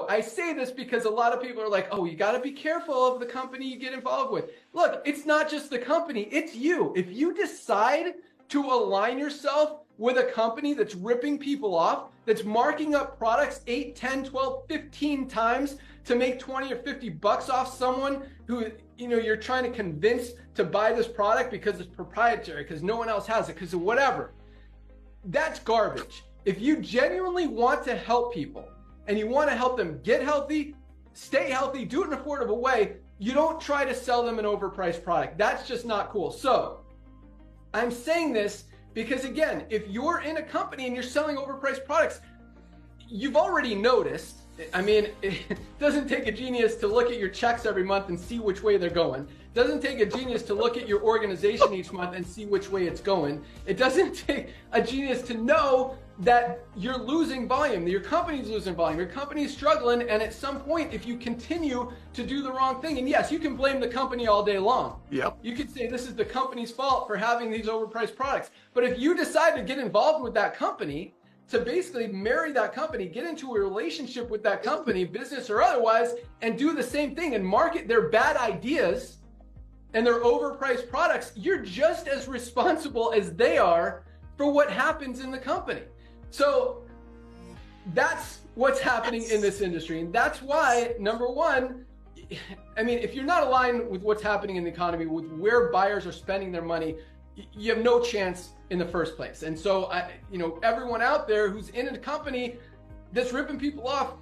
So I say this because a lot of people are like, oh, you got to be careful of the company you get involved with. Look, it's not just the company, it's you. If you decide to align yourself with a company that's ripping people off, that's marking up products 8, 10, 12, 15 times to make 20 or 50 bucks off someone who, you know, you're trying to convince to buy this product because it's proprietary, because no one else has it, because of whatever, that's garbage. If you genuinely want to help people and you want to help them get healthy, stay healthy, do it in an affordable way, you don't try to sell them an overpriced product. That's just not cool. So I'm saying this because, again, if you're in a company and you're selling overpriced products, you've already noticed. I mean, it doesn't take a genius to look at your checks every month and see which way they're going. It doesn't take a genius to look at your organization each month and see which way it's going. It doesn't take a genius to know that you're losing volume, that your company's losing volume, your company's struggling, and at some point, if you continue to do the wrong thing, and yes, you can blame the company all day long. Yep. You could say this is the company's fault for having these overpriced products. But if you decide to get involved with that company, to basically marry that company, get into a relationship with that company, business or otherwise, and do the same thing and market their bad ideas and their overpriced products, you're just as responsible as they are for what happens in the company. So that's what's happening in this industry. And that's why, number one, I mean, if you're not aligned with what's happening in the economy, with where buyers are spending their money, you have no chance in the first place. And so, you know, everyone out there who's in a company that's ripping people off,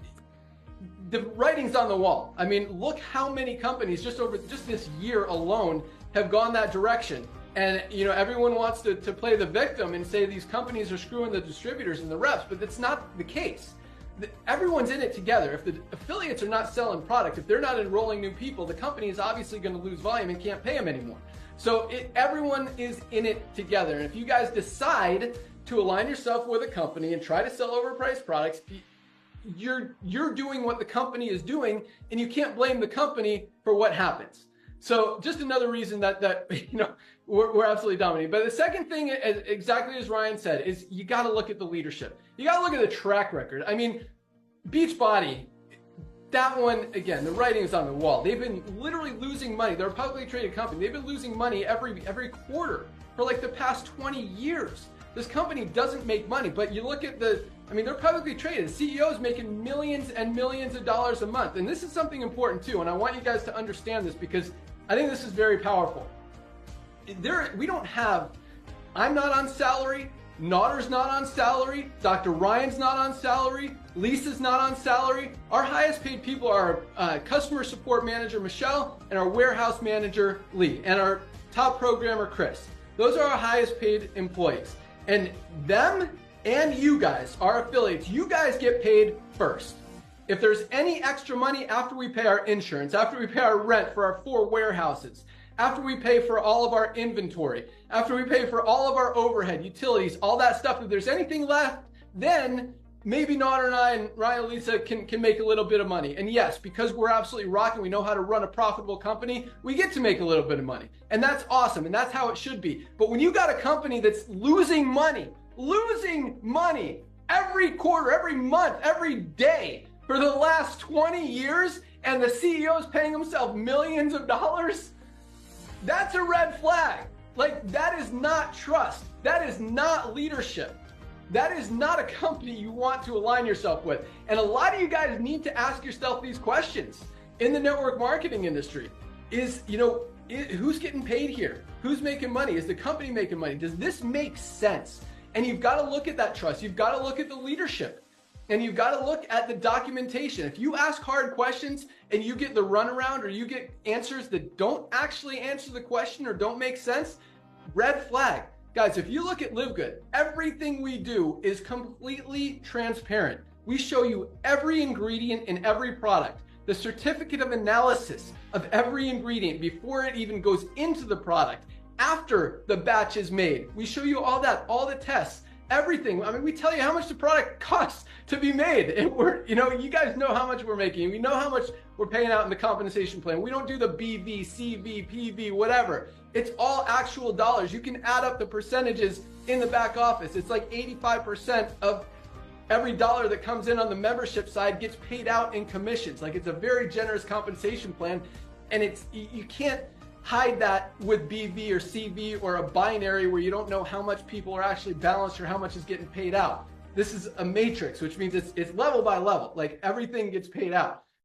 the writing's on the wall. I mean, look how many companies just this year alone have gone that direction. And, you know, everyone wants to play the victim and say these companies are screwing the distributors and the reps, but that's not the case. Everyone's in it together. If the affiliates are not selling product, if they're not enrolling new people, the company is obviously going to lose volume and can't pay them anymore. So everyone is in it together. And if you guys decide to align yourself with a company and try to sell overpriced products, you're doing what the company is doing, and you can't blame the company for what happens. So just another reason that you know, we're absolutely dominating. But the second thing, exactly as Ryan said, is you got to look at the leadership. You got to look at the track record. I mean, Beachbody, that one, again, the writing is on the wall. They've been literally losing money. They're a publicly traded company. They've been losing money every quarter for like the past 20 years. This company doesn't make money, but you look at I mean, they're publicly traded. The CEO is making millions and millions of dollars a month. And this is something important too. And I want you guys to understand this because I think this is very powerful. We don't have, I'm not on salary, Notter's not on salary, Dr. Ryan's not on salary, Lisa's not on salary. Our highest paid people are our customer support manager, Michelle, and our warehouse manager, Lee, and our top programmer, Chris. Those are our highest paid employees. And them and you guys, our affiliates, you guys get paid first. If there's any extra money after we pay our insurance, after we pay our rent for our 4 warehouses, after we pay for all of our inventory, after we pay for all of our overhead, utilities, all that stuff, if there's anything left, then maybe Notter and I and Ryan and Lisa can make a little bit of money. And yes, because we're absolutely rocking, we know how to run a profitable company, we get to make a little bit of money. And that's awesome, and that's how it should be. But when you got a company that's losing money every quarter, every month, every day for the last 20 years, and the CEO is paying himself millions of dollars, that's a red flag. Like, that is not trust. That is not leadership. That is not a company you want to align yourself with. And a lot of you guys need to ask yourself these questions in the network marketing industry. Who's getting paid here? Who's making money? Is the company making money? Does this make sense? And you've got to look at that trust. You've got to look at the leadership. And you've got to look at the documentation. If you ask hard questions and you get the runaround or you get answers that don't actually answer the question or don't make sense, red flag. Guys, if you look at Live Good, everything we do is completely transparent. We show you every ingredient in every product, the certificate of analysis of every ingredient before it even goes into the product, after the batch is made. We show you all that, all the tests, everything. I mean, we tell you how much the product costs to be made. And you guys know how much we're making. We know how much we're paying out in the compensation plan. We don't do the BV, CV, PV, whatever. It's all actual dollars. You can add up the percentages in the back office. It's like 85% of every dollar that comes in on the membership side gets paid out in commissions. Like, it's a very generous compensation plan, and you can't hide that with BV or CV or a binary where you don't know how much people are actually balanced or how much is getting paid out. This is a matrix, which means it's level by level. Like, everything gets paid out.